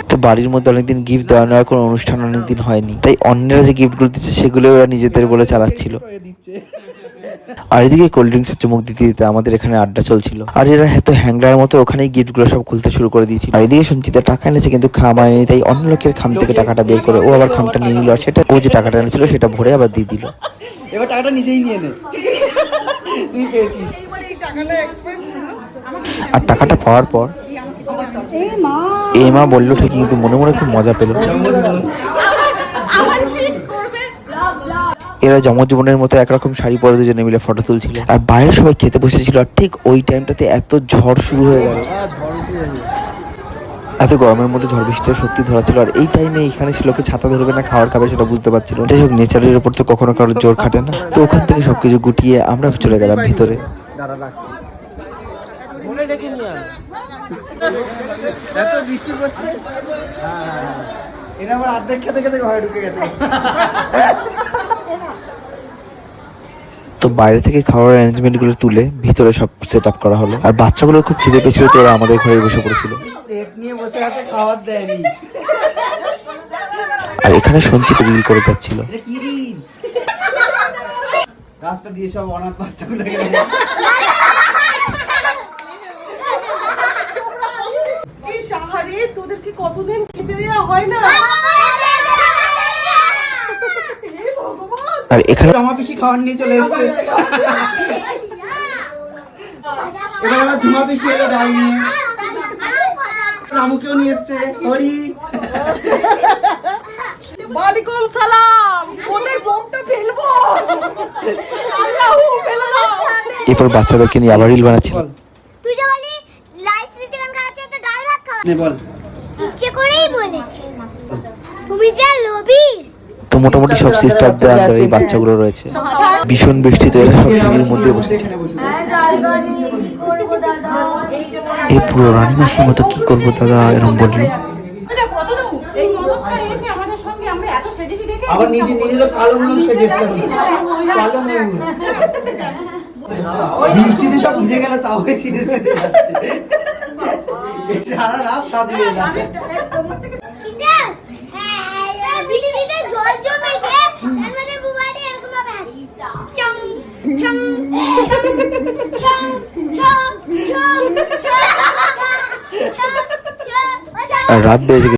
তো বাড়ির মধ্যে অনেকদিন গিফট দেওয়া নেওয়ার কোনো অনুষ্ঠান অনেকদিন হয়নি, তাই অন্যরা যে গিফটগুলো দিচ্ছে সেগুলো ওরা নিজেদের বলে চালাচ্ছিল। আর এদিকে কোল্ড ড্রিঙ্কসের চুমুক দিতে দিতে আমাদের এখানে আড্ডা চলছিল, আর এরা এত হ্যাংলার মতো ওখানেই গিফটগুলো সব খুলতে শুরু করে দিয়েছিল। আর এদিকে সঞ্চিতা টাকা এনেছে কিন্তু খাম আনেনি, তাই অন্য লোকের খাম থেকে টাকাটা বের করে ও আবার খামটা নিয়ে নিল, আর সেটা ও যে টাকাটা এনেছিল সেটা ভরে আবার দিয়ে দিল। এবার টাকাটা নিজেই নিয়ে নে, তুই পেয়েছিস। আর টাকাটা পাওয়ার পর মা বললো ঠিকই, কিন্তু মনে মনে খুব মজা পেল। এরা জমজীবনের মতো একরকম শাড়ি পরে দুজনে মিলে ফটো তুলছিল, আর বাইরে সবাই খেতে বসেছিল। আর ঠিক ওই টাইমটাতে এত ঝড় শুরু হয়ে গেল, এত গরমের মধ্যে ঝড় বৃষ্টিটা সত্যি ধরা ছিল। আর এই টাইমে এখানে ছিল লোকে ছাতা ধরবে না খাওয়ার খাবে সেটা বুঝতে পারছিল। যাই হোক, নেচারের উপর তো কখনো কারোর জোর খাটে না। তো ওখান থেকে সবকিছু গুটিয়ে আমরা চলে গেলাম ভিতরে। এত বৃষ্টি পড়ছে, এরা আবার অর্ধেক খেতে খেতে ঘরে ঢুকে গেছে। তো বাইরে থেকে খাওয়ার অ্যারেঞ্জমেন্ট গুলো তুলে ভিতরে সব সেট আপ করা হলো, আর বাচ্চাগুলোর খুব খিদে পেয়েছিল, তো ওরা আমাদের ঘরে বসে পড়েছিল। নিয়ে বসে আছে, খাবার দেয়নি। আর এখানে সঞ্চিত রিল করে যাচ্ছিল। রাস্তা দিয়ে সব অনাথ বাচ্চাগুলো তোদেরকে কতদিন খেতে দেওয়া হয় না। আর এখানে জামা পিসি খাবার নিয়ে চলে এসছে। এবার ধুমা পিসি এলো ডাল নিয়ে, রামুকেও নিয়ে এসছে। হরি ওয়ালাইকুম সালাম, কোথায় বোমটা ফেলবো? আল্লাহু ফেলে দাও। এরপর বাচ্চাদেরকে নিয়ে আবার রিল বানাচ্ছিল। তুই যে বলি লাইসি চিকেন খাওয়াতে তো ডাল ভাত খাওয়া। নে বল, ইচ্ছে করেই বলেছি, তুমি যে লোভী। তো মোটামুটি সব সিস্টারদের আন্ডারে এই বাচ্চাগুলো রয়েছে। ভীষণ বৃষ্টি, তো এরা সব সিঁড়ির মধ্যে বসেছে। এই পুরো রানী মাসির মতো কি করবো দাদা এরকম বললো। আবার নিজে নিজে তো কালো ময়ূর সেজেছে। কালো ময়ূর বৃষ্টিতে সব ভিজে গেল, তাও সিঁড়ে সেজে যাচ্ছে। সারা রাত সাজিয়ে যাবে। পৃথিবীতে জল জমেছে, তার মানে বুবাড়ি এরকম ভাবে আছে। চং চং চং চং চং চং। আর রাত বেজে